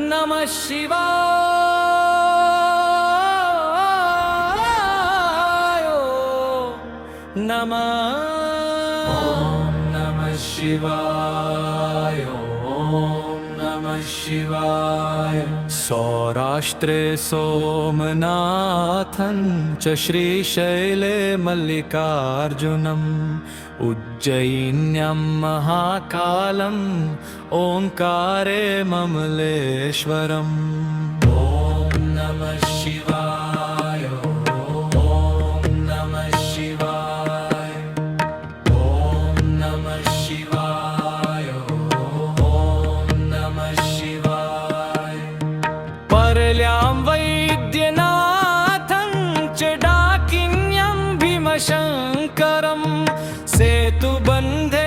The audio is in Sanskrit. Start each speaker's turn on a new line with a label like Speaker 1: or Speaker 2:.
Speaker 1: नमः शिवाय नमः शिवाय नमः शिवाय सौराष्ट्रे सोमनाथं च श्रीशैले मल्लिकार्जुनम् उज्जयिन्यां महाकालम् ओंकारे ममलेश्वरम् ॐ नमः शिवाय ॐ नमः शिवाय ॐ नमः शिवाय ॐ नमः शिवाय परल्यां वैद्यनाथं च डाकिन्यं भीमशङ्करम् सेतुबन्धे